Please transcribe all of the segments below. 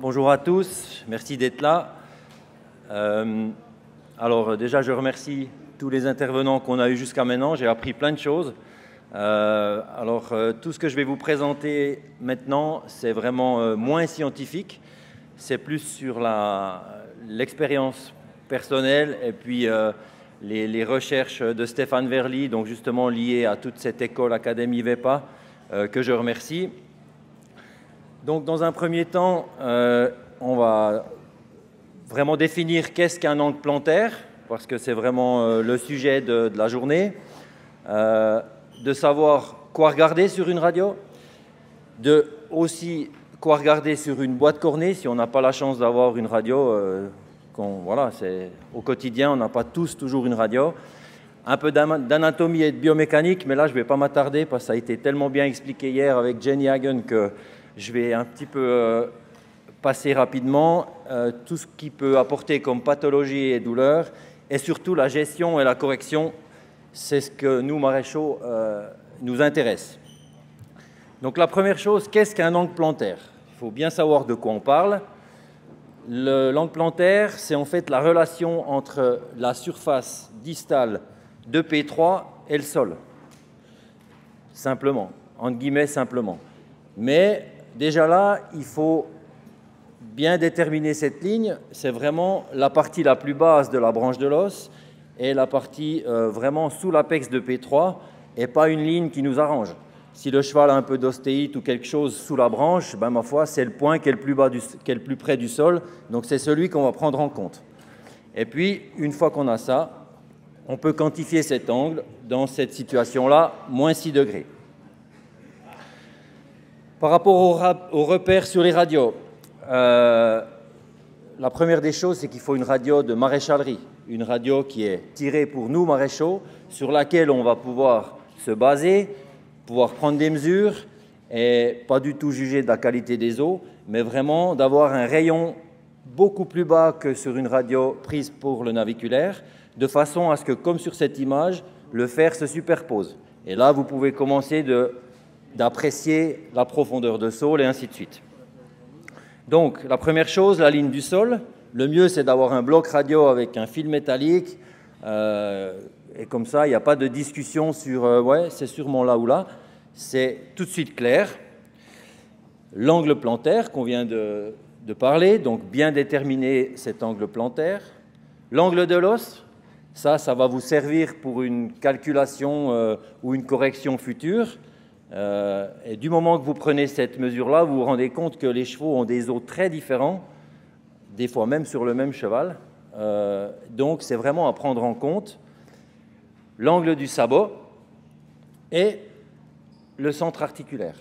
bonjour à tous, merci d'être là. Alors déjà, je remercie tous les intervenants qu'on a eus jusqu'à maintenant, j'ai appris plein de choses. Tout ce que je vais vous présenter maintenant, c'est vraiment moins scientifique, c'est plus sur l'expérience personnelle et puis les recherches de Stéphane Verly, donc justement liées à toute cette école Académie VEPA, que je remercie. Donc, dans un premier temps, on va vraiment définir qu'est-ce qu'un angle plantaire, parce que c'est vraiment le sujet de la journée, de savoir quoi regarder sur une radio, de aussi quoi regarder sur une boîte cornée, si on n'a pas la chance d'avoir une radio, voilà, au quotidien, on n'a pas tous toujours une radio. Un peu d'anatomie et de biomécanique, mais là, je ne vais pas m'attarder, parce que ça a été tellement bien expliqué hier avec Jenny Hagen que je vais un petit peu passer rapidement tout ce qui peut apporter comme pathologie et douleur, et surtout la gestion et la correction, c'est ce que nous, maréchaux, nous intéresse. Donc la première chose, qu'est-ce qu'un angle plantaire? Il faut bien savoir de quoi on parle. L'angle plantaire, c'est en fait la relation entre la surface distale de P3 et le sol. Simplement, entre guillemets simplement. Mais déjà là, il faut bien déterminer cette ligne. C'est vraiment la partie la plus basse de la branche de l'os et la partie vraiment sous l'apex de P3 et pas une ligne qui nous arrange. Si le cheval a un peu d'ostéite ou quelque chose sous la branche, ben, ma foi, c'est le point qui est le plus bas, qui est le plus près du sol. Donc c'est celui qu'on va prendre en compte. Et puis, une fois qu'on a ça, on peut quantifier cet angle dans cette situation-là, moins 6 degrés. Par rapport aux repères sur les radios, la première des choses, c'est qu'il faut une radio de maréchalerie, une radio qui est tirée pour nous, maréchaux, sur laquelle on va pouvoir se baser, pouvoir prendre des mesures et pas du tout juger de la qualité des os, mais vraiment d'avoir un rayon beaucoup plus bas que sur une radio prise pour le naviculaire, de façon à ce que, comme sur cette image, le fer se superpose. Et là, vous pouvez commencer d'apprécier la profondeur de sol et ainsi de suite. Donc, la première chose, la ligne du sol. Le mieux, c'est d'avoir un bloc radio avec un fil métallique. Et comme ça, il n'y a pas de discussion sur ouais, c'est sûrement là ou là. C'est tout de suite clair. L'angle plantaire qu'on vient de parler, donc bien déterminer cet angle plantaire. L'angle de l'os, ça va vous servir pour une calculation ou une correction future. Et du moment que vous prenez cette mesure-là, vous vous rendez compte que les chevaux ont des os très différents, des fois même sur le même cheval. Donc c'est vraiment à prendre en compte. L'angle du sabot et le centre articulaire.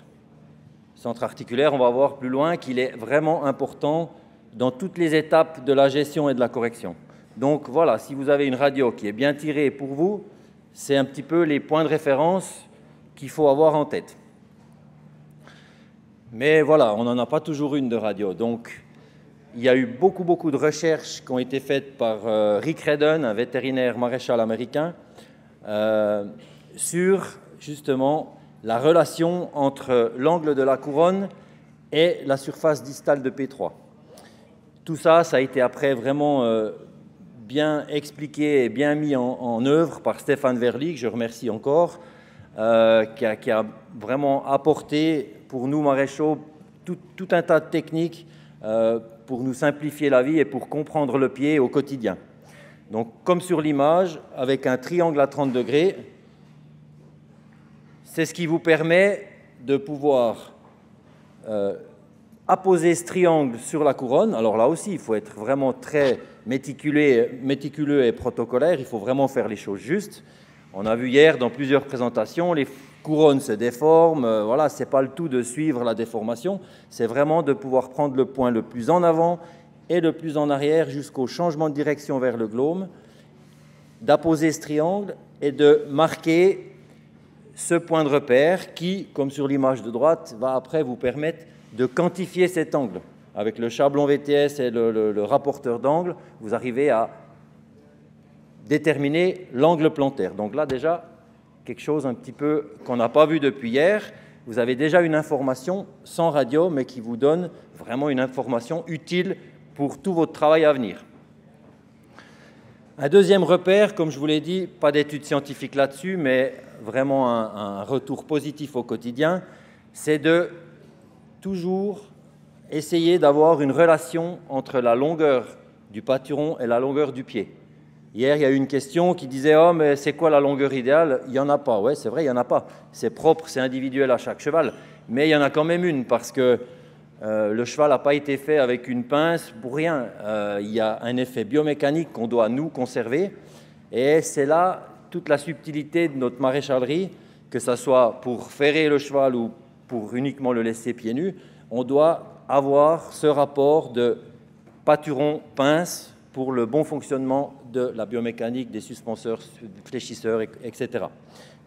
Le centre articulaire, on va voir plus loin qu'il est vraiment important dans toutes les étapes de la gestion et de la correction. Donc voilà, si vous avez une radio qui est bien tirée pour vous, c'est un petit peu les points de référence qu'il faut avoir en tête. Mais voilà, on n'en a pas toujours une de radio. Donc, il y a eu beaucoup de recherches qui ont été faites par Rick Redden, un vétérinaire maréchal américain, sur justement la relation entre l'angle de la couronne et la surface distale de P3. Tout ça, ça a été après vraiment bien expliqué et bien mis en œuvre par Stéphane Verly, que je remercie encore, qui a vraiment apporté pour nous maréchaux tout un tas de techniques pour nous simplifier la vie et pour comprendre le pied au quotidien. Donc, comme sur l'image, avec un triangle à 30 degrés, c'est ce qui vous permet de pouvoir apposer ce triangle sur la couronne. Alors là aussi, il faut être vraiment très méticuleux et protocolaire, il faut vraiment faire les choses justes. On a vu hier dans plusieurs présentations, les couronnes se déforment, voilà, ce n'est pas le tout de suivre la déformation, c'est vraiment de pouvoir prendre le point le plus en avant et le plus en arrière jusqu'au changement de direction vers le glome, d'apposer ce triangle et de marquer ce point de repère qui, comme sur l'image de droite, va après vous permettre de quantifier cet angle. Avec le chablon VTS et le rapporteur d'angle, vous arrivez à déterminer l'angle plantaire. Donc là, déjà, quelque chose un petit peu qu'on n'a pas vu depuis hier. vous avez déjà une information sans radio, mais qui vous donne vraiment une information utile pour tout votre travail à venir. Un deuxième repère, comme je vous l'ai dit, pas d'études scientifiques là-dessus, mais vraiment un retour positif au quotidien, c'est de toujours essayer d'avoir une relation entre la longueur du pâturon et la longueur du pied. Hier, il y a eu une question qui disait « Oh, mais c'est quoi la longueur idéale ?» Il n'y en a pas. Oui, c'est vrai, il n'y en a pas. C'est propre, c'est individuel à chaque cheval. Mais il y en a quand même une parce que le cheval n'a pas été fait avec une pince pour rien. Il y a un effet biomécanique qu'on doit nous conserver. Et c'est là toute la subtilité de notre maréchalerie, que ce soit pour ferrer le cheval ou pour uniquement le laisser pieds nus. On doit avoir ce rapport de pâturon-pince pour le bon fonctionnement de la biomécanique, des suspenseurs, fléchisseurs, etc.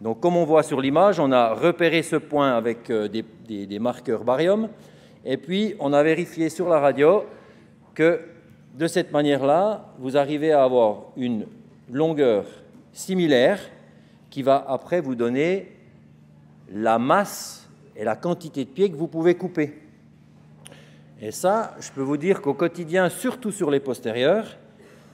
Donc, comme on voit sur l'image, on a repéré ce point avec des marqueurs barium, et puis on a vérifié sur la radio que de cette manière-là, vous arrivez à avoir une longueur similaire qui va après vous donner la masse et la quantité de pieds que vous pouvez couper. Et ça, je peux vous dire qu'au quotidien, surtout sur les postérieurs,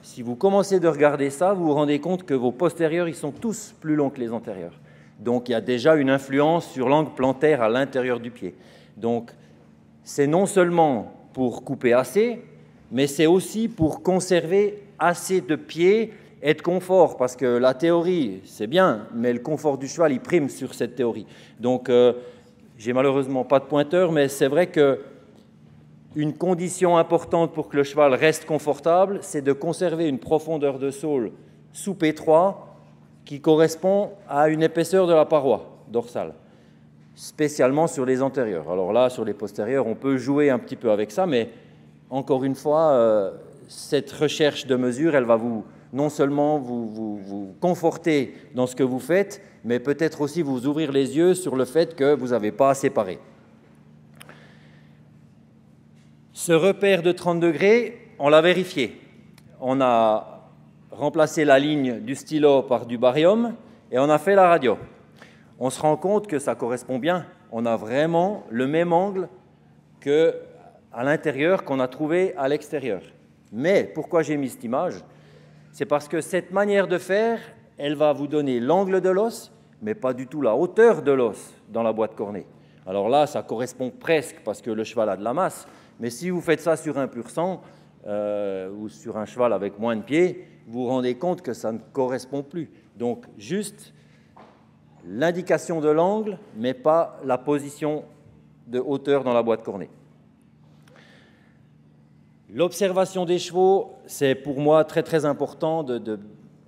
si vous commencez de regarder ça, vous vous rendez compte que vos postérieurs, ils sont tous plus longs que les antérieurs. Donc, il y a déjà une influence sur l'angle plantaire à l'intérieur du pied. Donc, c'est non seulement pour couper assez, mais c'est aussi pour conserver assez de pieds et de confort, parce que la théorie, c'est bien, mais le confort du cheval, il prime sur cette théorie. Donc, j'ai malheureusement pas de pointeur, mais c'est vrai que une condition importante pour que le cheval reste confortable, c'est de conserver une profondeur de saule sous P3 qui correspond à une épaisseur de la paroi dorsale, spécialement sur les antérieurs. Alors là, sur les postérieurs, on peut jouer un petit peu avec ça, mais encore une fois, cette recherche de mesure, elle va non seulement vous conforter dans ce que vous faites, mais peut-être aussi vous ouvrir les yeux sur le fait que vous n'avez pas à séparer. Ce repère de 30 degrés, on l'a vérifié. On a remplacé la ligne du stylo par du barium et on a fait la radio. On se rend compte que ça correspond bien. On a vraiment le même angle qu'à l'intérieur qu'on a trouvé à l'extérieur. Mais pourquoi j'ai mis cette image? C'est parce que cette manière de faire, elle va vous donner l'angle de l'os, mais pas du tout la hauteur de l'os dans la boîte cornée. Alors là, ça correspond presque parce que le cheval a de la masse. Mais si vous faites ça sur un pur sang ou sur un cheval avec moins de pieds, vous vous rendez compte que ça ne correspond plus. Donc, juste l'indication de l'angle, mais pas la position de hauteur dans la boîte cornée. L'observation des chevaux, c'est pour moi très très important,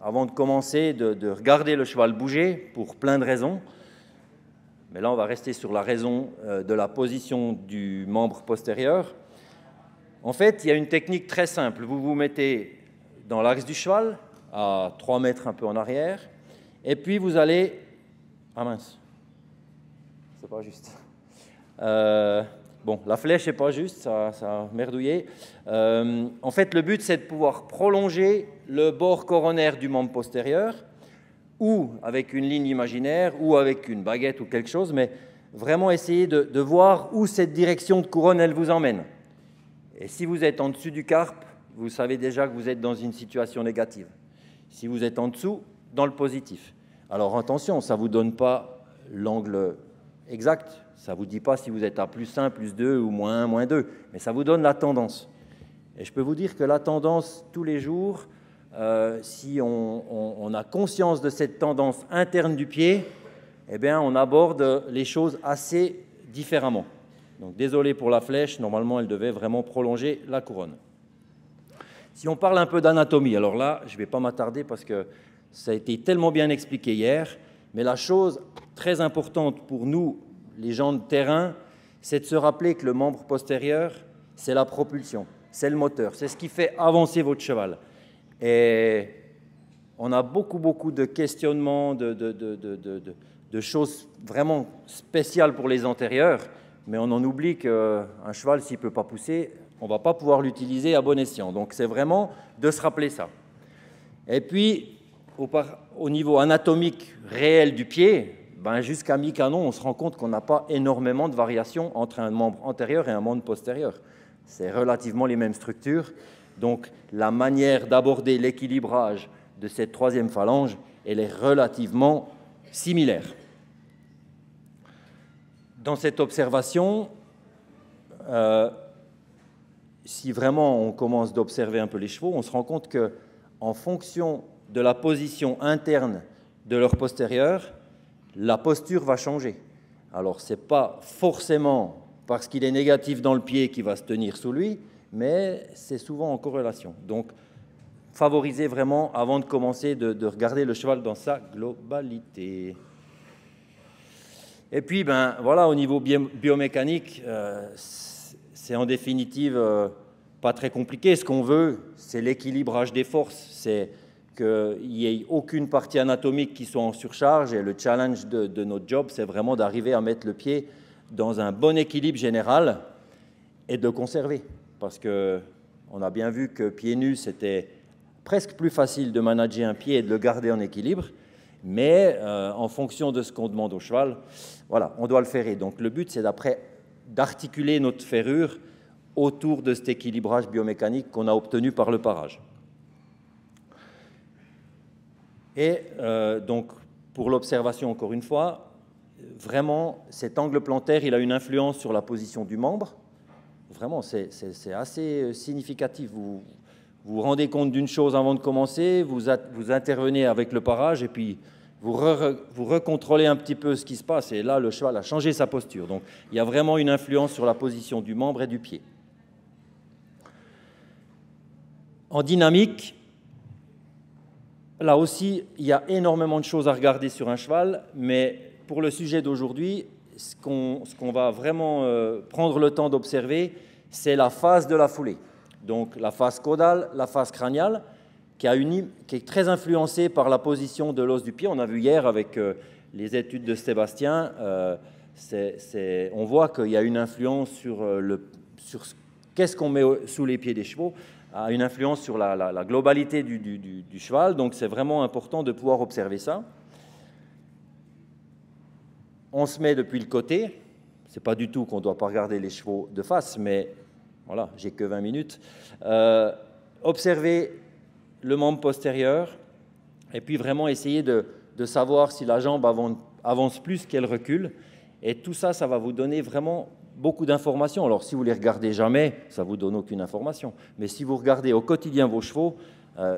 avant de commencer, de regarder le cheval bouger pour plein de raisons. Mais là, on va rester sur la raison de la position du membre postérieur. En fait, il y a une technique très simple. Vous vous mettez dans l'axe du cheval, à 3 mètres un peu en arrière, et puis vous allez... Ah mince, c'est pas juste. Bon, la flèche n'est pas juste, ça a merdouillé. En fait, le but, c'est de pouvoir prolonger le bord coronaire du membre postérieur, ou avec une ligne imaginaire, ou avec une baguette ou quelque chose, mais vraiment essayer de voir où cette direction de couronne, elle vous emmène. Et si vous êtes en dessus du carpe, vous savez déjà que vous êtes dans une situation négative. Si vous êtes en dessous, dans le positif. Alors attention, ça ne vous donne pas l'angle exact. Ça ne vous dit pas si vous êtes à +1, +2 ou -1, -2. Mais ça vous donne la tendance. Et je peux vous dire que la tendance, tous les jours, si on a conscience de cette tendance interne du pied, eh bien, on aborde les choses assez différemment. Donc, désolé pour la flèche, normalement, elle devait vraiment prolonger la couronne. Si on parle un peu d'anatomie, alors là, je ne vais pas m'attarder parce que ça a été tellement bien expliqué hier, mais la chose très importante pour nous, les gens de terrain, c'est de se rappeler que le membre postérieur, c'est la propulsion, c'est le moteur, c'est ce qui fait avancer votre cheval. Et on a beaucoup de questionnements, de choses vraiment spéciales pour les antérieurs, mais on en oublie qu'un cheval, s'il ne peut pas pousser, on ne va pas pouvoir l'utiliser à bon escient. Donc c'est vraiment de se rappeler ça. Et puis, au niveau anatomique réel du pied, ben, jusqu'à mi-canon, on se rend compte qu'on n'a pas énormément de variations entre un membre antérieur et un membre postérieur. C'est relativement les mêmes structures. Donc, la manière d'aborder l'équilibrage de cette troisième phalange, elle est relativement similaire. Dans cette observation, si vraiment on commence d'observer un peu les chevaux, on se rend compte qu'en fonction de la position interne de leur postérieur, la posture va changer. Alors, ce n'est pas forcément parce qu'il est négatif dans le pied qu'il va se tenir sous lui, mais c'est souvent en corrélation. Donc, favorisez vraiment, avant de commencer, de regarder le cheval dans sa globalité. Et puis, ben, voilà, au niveau biomécanique, c'est en définitive pas très compliqué. Ce qu'on veut, c'est l'équilibrage des forces, c'est qu'il n'y ait aucune partie anatomique qui soit en surcharge. Et le challenge de notre job, c'est vraiment d'arriver à mettre le pied dans un bon équilibre général et de le conserver. Parce qu'on a bien vu que pieds nus, c'était presque plus facile de manager un pied et de le garder en équilibre. Mais en fonction de ce qu'on demande au cheval, voilà, on doit le ferrer. Donc le but, c'est d'articuler notre ferrure autour de cet équilibrage biomécanique qu'on a obtenu par le parage. Et donc, pour l'observation, encore une fois, vraiment, cet angle plantaire, il a une influence sur la position du membre. Vraiment, c'est assez significatif. Vous vous rendez compte d'une chose avant de commencer, vous intervenez avec le parage, et puis vous recontrôlez un petit peu ce qui se passe, et là, le cheval a changé sa posture. Donc, il y a vraiment une influence sur la position du membre et du pied. En dynamique, là aussi, il y a énormément de choses à regarder sur un cheval, mais pour le sujet d'aujourd'hui, ce qu'on va vraiment prendre le temps d'observer, c'est la phase de la foulée. Donc la phase caudale, la phase crâniale, qui est très influencée par la position de l'os du pied. On a vu hier avec les études de Sébastien, on voit qu'il y a une influence sur qu'est-ce qu'on met sous les pieds des chevaux, a une influence sur la globalité du cheval. Donc c'est vraiment important de pouvoir observer ça. On se met depuis le côté. Ce n'est pas du tout qu'on ne doit pas regarder les chevaux de face, mais voilà, j'ai que 20 minutes. Observez le membre postérieur et puis vraiment essayer de savoir si la jambe avance plus qu'elle recule. Et tout ça, ça va vous donner vraiment beaucoup d'informations. Alors, si vous ne les regardez jamais, ça ne vous donne aucune information. Mais si vous regardez au quotidien vos chevaux,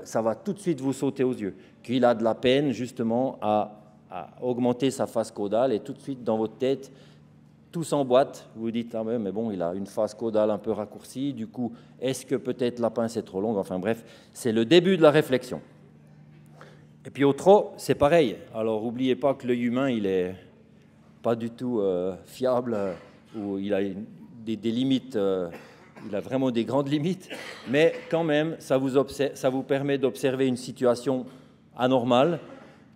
ça va tout de suite vous sauter aux yeux. Qu'il a de la peine, justement, à augmenter sa face caudale et tout de suite, dans votre tête, tout s'emboîte. Vous vous dites, ah mais bon, il a une face caudale un peu raccourcie. Du coup, est-ce que peut-être la pince est trop longue? Enfin bref, c'est le début de la réflexion. Et puis au trot, c'est pareil. Alors, n'oubliez pas que l'œil humain, il n'est pas du tout fiable, ou il a des limites, il a vraiment des grandes limites, mais quand même, ça vous permet d'observer une situation anormale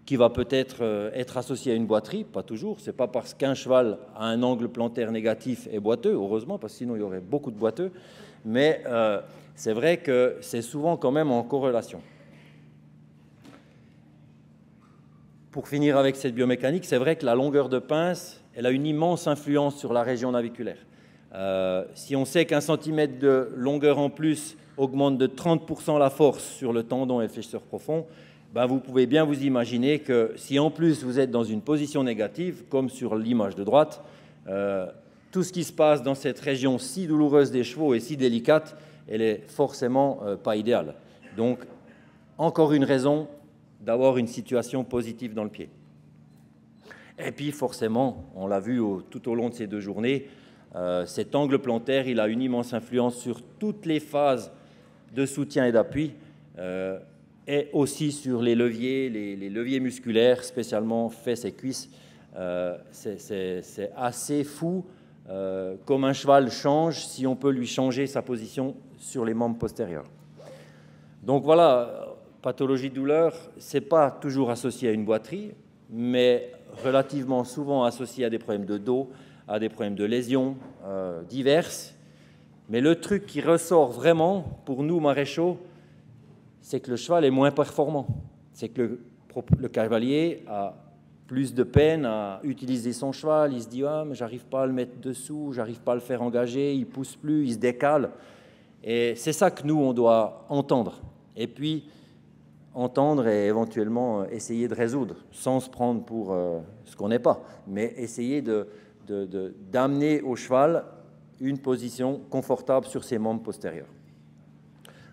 qui va peut-être être associée à une boiterie, pas toujours. Ce n'est pas parce qu'un cheval a un angle plantaire négatif et boiteux, heureusement, parce que sinon il y aurait beaucoup de boiteux, mais c'est vrai que c'est souvent quand même en corrélation. Pour finir avec cette biomécanique, c'est vrai que la longueur de pince, elle a une immense influence sur la région naviculaire. Si on sait qu'un centimètre de longueur en plus augmente de 30% la force sur le tendon et le fléchisseur profond, ben vous pouvez bien vous imaginer que si en plus vous êtes dans une position négative, comme sur l'image de droite, tout ce qui se passe dans cette région si douloureuse des chevaux et si délicate, elle est forcément pas idéale. Donc, encore une raison d'avoir une situation positive dans le pied. Et puis forcément, on l'a vu tout au long de ces 2 journées, cet angle plantaire, il a une immense influence sur toutes les phases de soutien et d'appui, et aussi sur les leviers, les leviers musculaires, spécialement fesses et cuisses. C'est assez fou comme un cheval change si on peut lui changer sa position sur les membres postérieurs. Donc voilà, pathologie de douleur, ce n'est pas toujours associé à une boiterie, mais relativement souvent associé à des problèmes de dos, à des problèmes de lésions diverses. Mais le truc qui ressort vraiment pour nous, maréchaux, c'est que le cheval est moins performant. C'est que le cavalier a plus de peine à utiliser son cheval. Il se dit « Ah, mais j'arrive pas à le mettre dessous, j'arrive pas à le faire engager, il pousse plus, il se décale. » Et c'est ça que nous, on doit entendre. Et puis, entendre et éventuellement essayer de résoudre, sans se prendre pour ce qu'on n'est pas, mais essayer d'amener au cheval une position confortable sur ses membres postérieurs.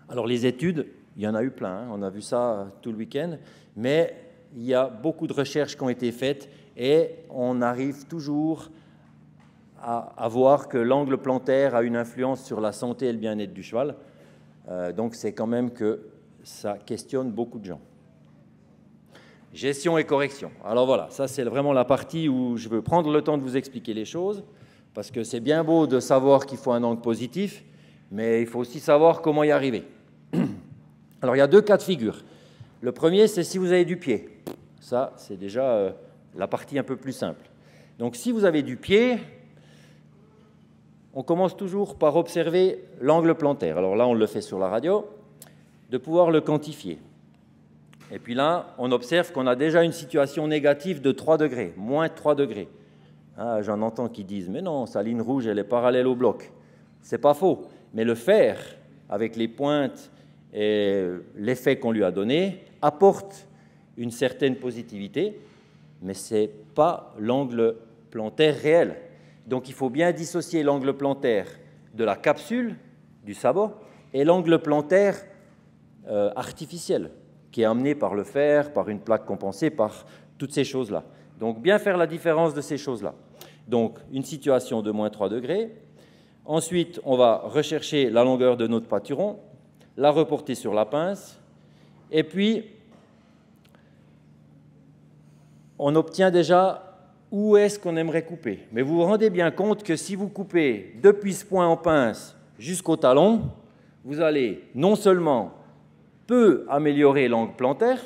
Alors les études, il y en a eu plein, hein, on a vu ça tout le week-end, mais il y a beaucoup de recherches qui ont été faites et on arrive toujours à voir que l'angle plantaire a une influence sur la santé et le bien-être du cheval. Donc c'est quand même que ça questionne beaucoup de gens. Gestion et correction. Alors voilà, ça c'est vraiment la partie où je veux prendre le temps de vous expliquer les choses, parce que c'est bien beau de savoir qu'il faut un angle positif, mais il faut aussi savoir comment y arriver. Alors il y a deux cas de figure. Le premier, c'est si vous avez du pied. Ça, c'est déjà la partie un peu plus simple. Donc si vous avez du pied, on commence toujours par observer l'angle plantaire. Alors là, on le fait sur la radio, de pouvoir le quantifier. Et puis là, on observe qu'on a déjà une situation négative de 3 degrés, moins 3 degrés. Ah, j'en entends qui disent « Mais non, sa ligne rouge, elle est parallèle au bloc. » C'est pas faux, mais le faire avec les pointes et l'effet qu'on lui a donné apporte une certaine positivité, mais ce n'est pas l'angle plantaire réel. Donc il faut bien dissocier l'angle plantaire de la capsule, du sabot, et l'angle plantaire artificiel, qui est amené par le fer, par une plaque compensée, par toutes ces choses-là. Donc bien faire la différence de ces choses-là. Donc une situation de moins 3 degrés. Ensuite, on va rechercher la longueur de notre pâturon, la reporter sur la pince, et puis on obtient déjà où est-ce qu'on aimerait couper. Mais vous vous rendez bien compte que si vous coupez depuis ce point en pince jusqu'au talon, vous allez non seulement peu améliorer l'angle plantaire,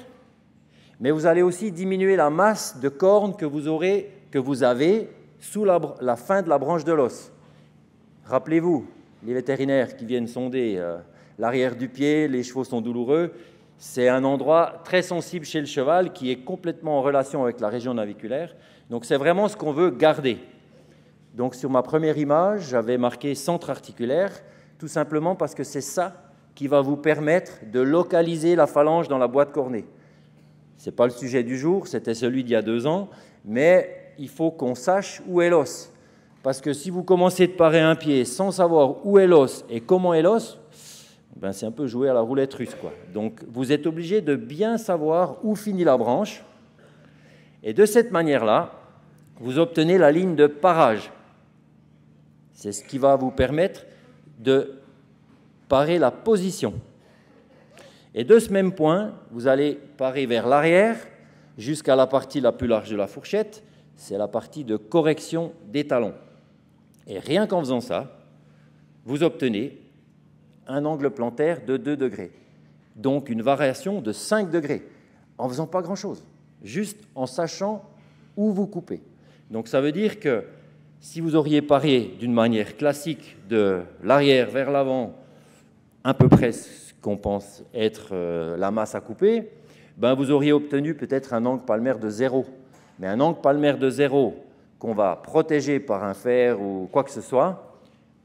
mais vous allez aussi diminuer la masse de cornes que vous avez sous la fin de la branche de l'os. Rappelez-vous, les vétérinaires qui viennent sonder l'arrière du pied, les chevaux sont douloureux, c'est un endroit très sensible chez le cheval qui est complètement en relation avec la région naviculaire. Donc c'est vraiment ce qu'on veut garder. Donc sur ma première image, j'avais marqué centre articulaire, tout simplement parce que c'est ça qui va vous permettre de localiser la phalange dans la boîte cornée. Ce n'est pas le sujet du jour, c'était celui d'il y a 2 ans, mais il faut qu'on sache où est l'os. Parce que si vous commencez de parer un pied sans savoir où est l'os et comment est l'os, ben c'est un peu jouer à la roulette russe, quoi. Donc vous êtes obligé de bien savoir où finit la branche. Et de cette manière-là, vous obtenez la ligne de parage. C'est ce qui va vous permettre de parer la position. Et de ce même point, vous allez parer vers l'arrière jusqu'à la partie la plus large de la fourchette. C'est la partie de correction des talons. Et rien qu'en faisant ça, vous obtenez un angle plantaire de 2 degrés. Donc une variation de 5 degrés, en faisant pas grand-chose, juste en sachant où vous coupez. Donc ça veut dire que si vous auriez paré d'une manière classique de l'arrière vers l'avant, à peu près ce qu'on pense être la masse à couper, ben vous auriez obtenu peut-être un angle palmaire de 0. Mais un angle palmaire de 0 qu'on va protéger par un fer ou quoi que ce soit,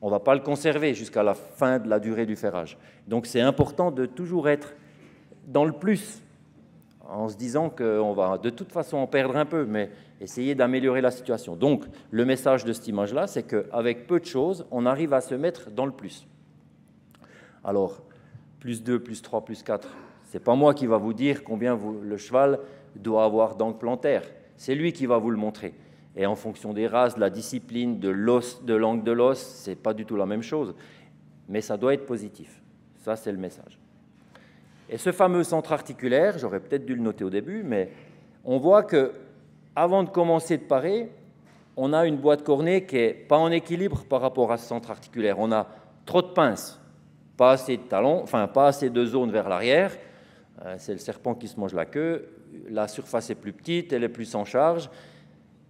on ne va pas le conserver jusqu'à la fin de la durée du ferrage. Donc c'est important de toujours être dans le plus, en se disant qu'on va de toute façon en perdre un peu, mais essayer d'améliorer la situation. Donc le message de cette image-là, c'est qu'avec peu de choses, on arrive à se mettre dans le plus. Alors, plus 2, plus 3, plus 4, ce n'est pas moi qui va vous dire combien le cheval doit avoir d'angle plantaire. C'est lui qui va vous le montrer. Et en fonction des races, de la discipline, de l'os, de l'angle de l'os, ce n'est pas du tout la même chose. Mais ça doit être positif. Ça, c'est le message. Et ce fameux centre articulaire, j'aurais peut-être dû le noter au début, mais on voit qu'avant de commencer de parer, on a une boîte cornée qui n'est pas en équilibre par rapport à ce centre articulaire. On a trop de pinces, pas assez de talons, enfin pas assez de zones vers l'arrière. C'est le serpent qui se mange la queue. La surface est plus petite, elle est plus en charge.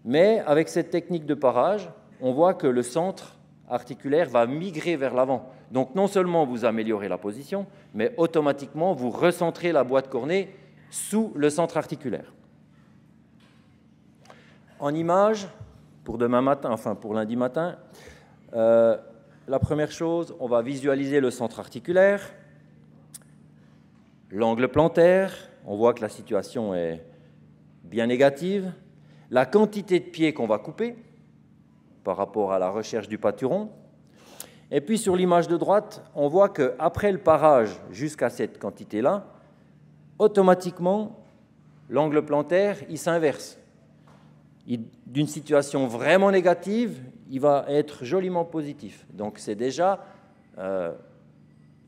Mais avec cette technique de parage, on voit que le centre articulaire va migrer vers l'avant. Donc non seulement vous améliorez la position, mais automatiquement vous recentrez la boîte cornée sous le centre articulaire. En image, pour demain matin, enfin pour lundi matin, la première chose, on va visualiser le centre articulaire, l'angle plantaire, on voit que la situation est bien négative, la quantité de pieds qu'on va couper par rapport à la recherche du pâturon. Et puis sur l'image de droite, on voit qu'après le parage jusqu'à cette quantité-là, automatiquement, l'angle plantaire, il s'inverse. D'une situation vraiment négative, il va être joliment positif. Donc c'est déjà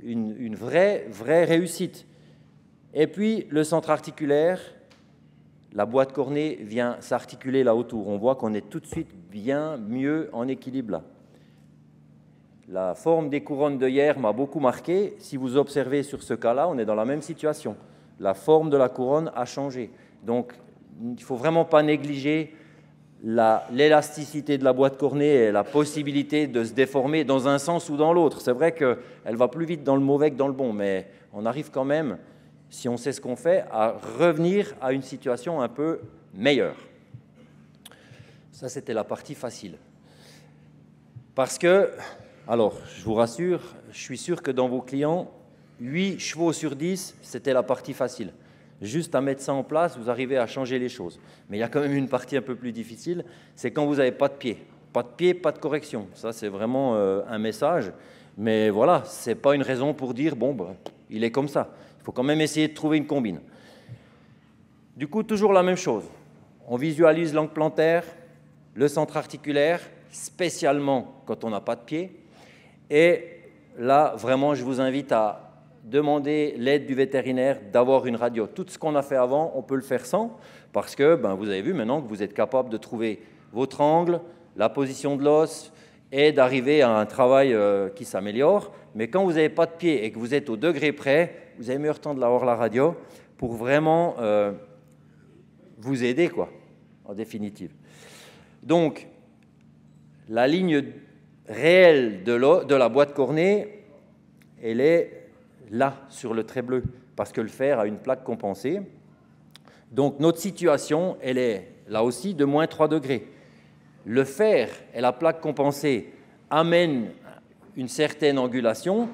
une vraie réussite. Et puis le centre articulaire, la boîte cornée vient s'articuler là autour. On voit qu'on est tout de suite bien mieux en équilibre là. La forme des couronnes d'œillères m'a beaucoup marqué. Si vous observez sur ce cas-là, on est dans la même situation. La forme de la couronne a changé. Donc il ne faut vraiment pas négliger l'élasticité de la boîte cornée et la possibilité de se déformer dans un sens ou dans l'autre. C'est vrai qu'elle va plus vite dans le mauvais que dans le bon, mais on arrive quand même, si on sait ce qu'on fait, à revenir à une situation un peu meilleure. Ça, c'était la partie facile. Parce que, alors, je vous rassure, je suis sûr que dans vos clients, 8 chevaux sur 10, c'était la partie facile. Juste à mettre ça en place, vous arrivez à changer les choses. Mais il y a quand même une partie un peu plus difficile, c'est quand vous n'avez pas de pied. Pas de pied, pas de correction. Ça, c'est vraiment un message. Mais voilà, ce n'est pas une raison pour dire, bon, ben, il est comme ça. Il faut quand même essayer de trouver une combine. Du coup, toujours la même chose. On visualise l'angle plantaire, le centre articulaire, spécialement quand on n'a pas de pied. Et là, vraiment, je vous invite à demander l'aide du vétérinaire, d'avoir une radio. Tout ce qu'on a fait avant, on peut le faire sans, parce que vous avez vu maintenant que vous êtes capable de trouver votre angle, la position de l'os, et d'arriver à un travail qui s'améliore. Mais quand vous n'avez pas de pied et que vous êtes au degré près, vous avez meilleur temps de l'avoir la radio pour vraiment vous aider, quoi, en définitive. Donc, la ligne réelle de la boîte cornée, elle est là, sur le trait bleu, parce que le fer a une plaque compensée. Donc, notre situation, elle est là aussi de moins 3 degrés. Le fer et la plaque compensée amènent une certaine angulation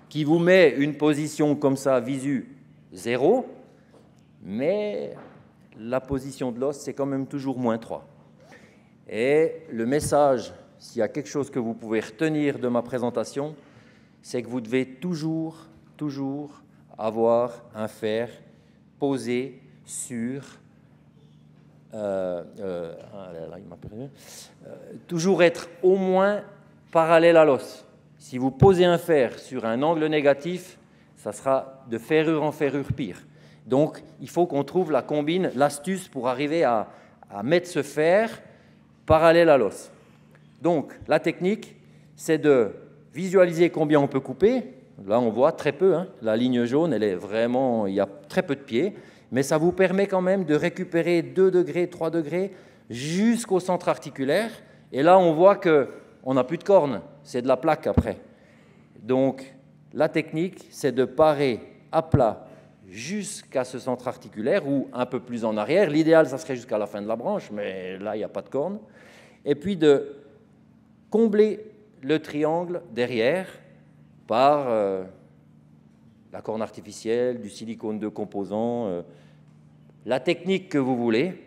qui vous met une position comme ça, visu 0, mais la position de l'os, c'est quand même toujours moins 3. Et le message, s'il y a quelque chose que vous pouvez retenir de ma présentation, c'est que vous devez toujours avoir un fer posé sur toujours être au moins parallèle à l'os. Si vous posez un fer sur un angle négatif, ça sera de ferrure en ferrure pire. Donc, il faut qu'on trouve la combine, l'astuce pour arriver à mettre ce fer parallèle à l'os. Donc, la technique, c'est de visualiser combien on peut couper. Là, on voit très peu. La ligne jaune, elle est vraiment, il y a très peu de pieds. Mais ça vous permet quand même de récupérer 2 degrés, 3 degrés jusqu'au centre articulaire. Et là, on voit qu'on n'a plus de corne. C'est de la plaque après. Donc, la technique, c'est de parer à plat jusqu'à ce centre articulaire ou un peu plus en arrière. L'idéal, ça serait jusqu'à la fin de la branche, mais là, il n'y a pas de corne. Et puis de combler le triangle derrière par la corne artificielle, du silicone de composants, la technique que vous voulez.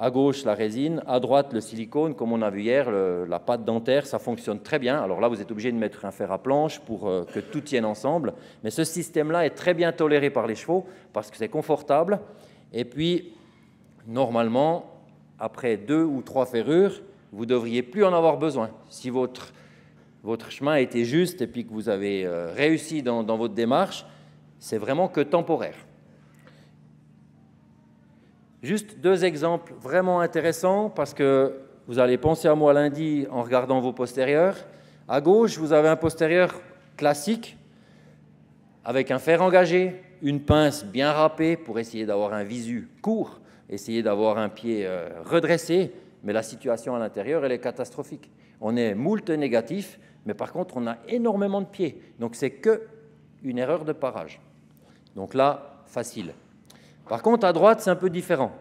À gauche, la résine, à droite, le silicone. Comme on a vu hier, la pâte dentaire, ça fonctionne très bien. Alors là, vous êtes obligé de mettre un fer à planche pour que tout tienne ensemble. Mais ce système-là est très bien toléré par les chevaux parce que c'est confortable. Et puis, normalement, après 2 ou 3 ferrures, vous ne devriez plus en avoir besoin. Si votre chemin a été juste et puis que vous avez réussi dans votre démarche, c'est vraiment que temporaire. Juste 2 exemples vraiment intéressants parce que vous allez penser à moi lundi en regardant vos postérieurs. À gauche, vous avez un postérieur classique avec un fer engagé, une pince bien râpée pour essayer d'avoir un visu court, essayer d'avoir un pied redressé, mais la situation à l'intérieur, elle est catastrophique. On est moult négatif, mais par contre, on a énormément de pieds. Donc, c'est qu'une erreur de parage. Donc là, facile. Par contre, à droite, c'est un peu différent.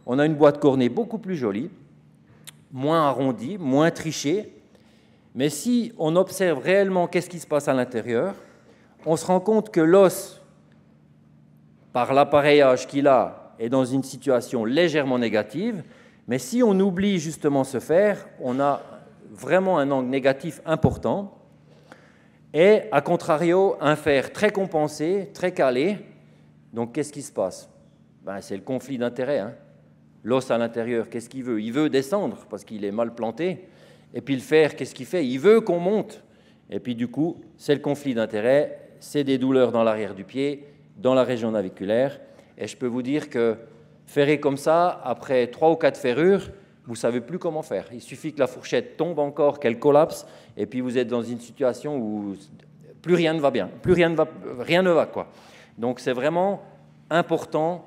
On a une boîte cornée beaucoup plus jolie, moins arrondi, moins triché. Mais si on observe réellement qu'est-ce qui se passe à l'intérieur, on se rend compte que l'os, par l'appareillage qu'il a, est dans une situation légèrement négative. Mais si on oublie justement ce fer, on a vraiment un angle négatif important. Et, à contrario, un fer très compensé, très calé. Donc, qu'est-ce qui se passe? C'est le conflit d'intérêts. Hein. L'os à l'intérieur, qu'est-ce qu'il veut? Il veut descendre parce qu'il est mal planté. Et puis le fer, qu'est-ce qu'il fait? Il veut qu'on monte. Et puis du coup, c'est le conflit d'intérêts, c'est des douleurs dans l'arrière du pied, dans la région naviculaire. Et je peux vous dire que ferrer comme ça, après 3 ou 4 ferrures, vous ne savez plus comment faire. Il suffit que la fourchette tombe encore, qu'elle collapse, et puis vous êtes dans une situation où plus rien ne va bien, rien ne va, quoi. Donc c'est vraiment important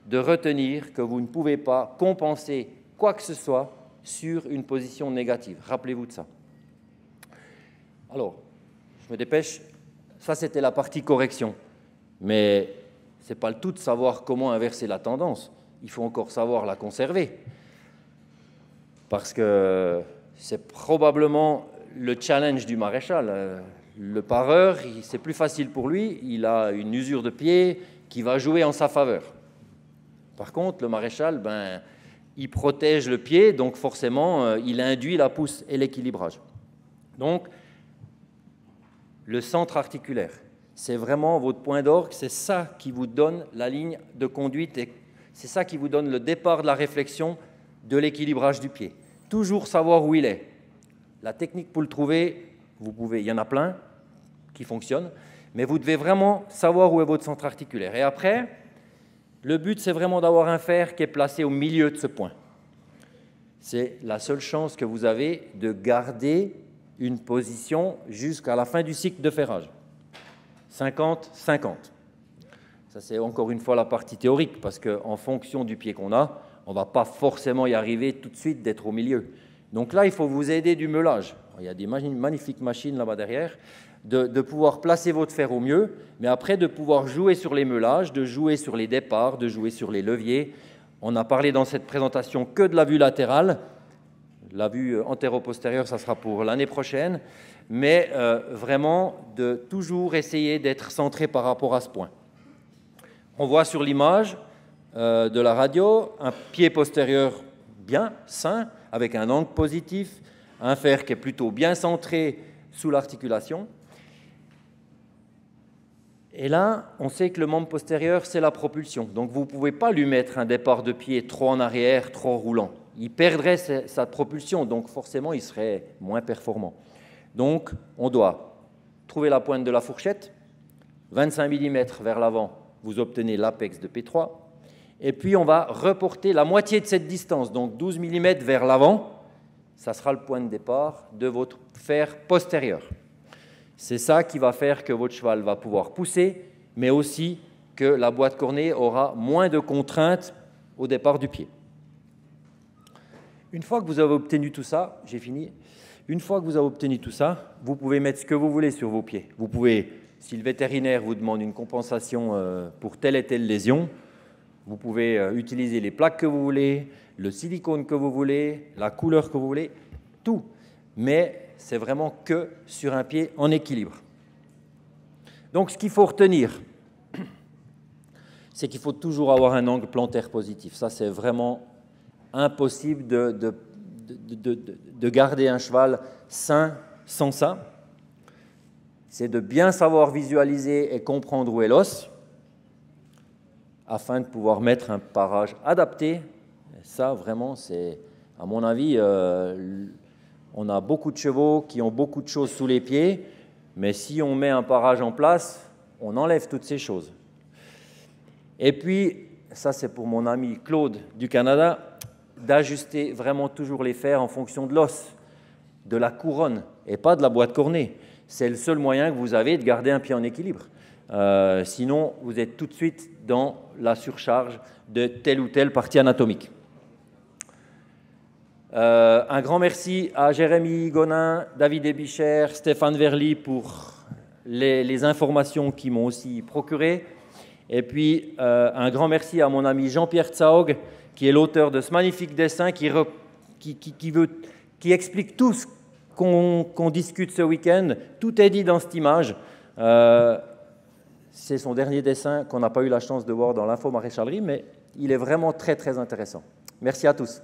de retenir que vous ne pouvez pas compenser quoi que ce soit sur une position négative. Rappelez-vous de ça. Alors, je me dépêche. Ça, c'était la partie correction. Mais ce n'est pas le tout de savoir comment inverser la tendance. Il faut encore savoir la conserver. Parce que c'est probablement le challenge du maréchal. Le pareur, c'est plus facile pour lui. Il a une usure de pied qui va jouer en sa faveur. Par contre, le maréchal, il protège le pied, donc forcément, il induit la pousse et l'équilibrage. Donc, le centre articulaire, c'est vraiment votre point d'orgue, c'est ça qui vous donne la ligne de conduite et c'est ça qui vous donne le départ de la réflexion de l'équilibrage du pied. Toujours savoir où il est. La technique pour le trouver, il y en a plein qui fonctionnent, mais vous devez vraiment savoir où est votre centre articulaire. Et après, le but, c'est vraiment d'avoir un fer qui est placé au milieu de ce point. C'est la seule chance que vous avez de garder une position jusqu'à la fin du cycle de ferrage. 50-50. Ça, c'est encore une fois la partie théorique, parce qu'en fonction du pied qu'on a, on ne va pas forcément y arriver tout de suite d'être au milieu. Donc là, il faut vous aider du meulage. Il y a des magnifiques machines là-bas derrière, de pouvoir placer votre fer au mieux, mais après de pouvoir jouer sur les meulages, de jouer sur les départs, de jouer sur les leviers. On a parlé dans cette présentation que de la vue latérale. La vue antéro-postérieure, ça sera pour l'année prochaine, mais vraiment de toujours essayer d'être centré par rapport à ce point. On voit sur l'image de la radio un pied postérieur bien sain, avec un angle positif, un fer qui est plutôt bien centré sous l'articulation. Et là, on sait que le membre postérieur, c'est la propulsion. Donc, vous ne pouvez pas lui mettre un départ de pied trop en arrière, trop roulant. Il perdrait sa propulsion, donc forcément, il serait moins performant. Donc, on doit trouver la pointe de la fourchette, 25 mm vers l'avant, vous obtenez l'apex de P3, et puis on va reporter la moitié de cette distance, donc 12 mm vers l'avant, ça sera le point de départ de votre fer postérieur. C'est ça qui va faire que votre cheval va pouvoir pousser, mais aussi que la boîte cornée aura moins de contraintes au départ du pied. Une fois que vous avez obtenu tout ça, j'ai fini. Une fois que vous avez obtenu tout ça, vous pouvez mettre ce que vous voulez sur vos pieds. Vous pouvez, si le vétérinaire vous demande une compensation pour telle et telle lésion, vous pouvez utiliser les plaques que vous voulez, le silicone que vous voulez, la couleur que vous voulez, tout. Mais c'est vraiment que sur un pied en équilibre. Donc, ce qu'il faut retenir, c'est qu'il faut toujours avoir un angle plantaire positif. Ça, c'est vraiment impossible de garder un cheval sain sans ça. C'est de bien savoir visualiser et comprendre où est l'os afin de pouvoir mettre un parage adapté. Et ça, vraiment, c'est, à mon avis, on a beaucoup de chevaux qui ont beaucoup de choses sous les pieds, mais si on met un parage en place, on enlève toutes ces choses. Et puis, ça c'est pour mon ami Claude du Canada, d'ajuster vraiment toujours les fers en fonction de l'os, de la couronne, et pas de la boîte cornée. C'est le seul moyen que vous avez de garder un pied en équilibre. Sinon, vous êtes tout de suite dans la surcharge de telle ou telle partie anatomique. Un grand merci à Jérémy Gonin, David Ebicher, Stéphane Verly pour les informations qu'ils m'ont aussi procurées. Et puis, un grand merci à mon ami Jean-Pierre Tsaog, qui est l'auteur de ce magnifique dessin qui qui explique tout ce qu'on discute ce week-end. Tout est dit dans cette image. C'est son dernier dessin qu'on n'a pas eu la chance de voir dans l'info maréchalerie, mais il est vraiment très, très intéressant. Merci à tous.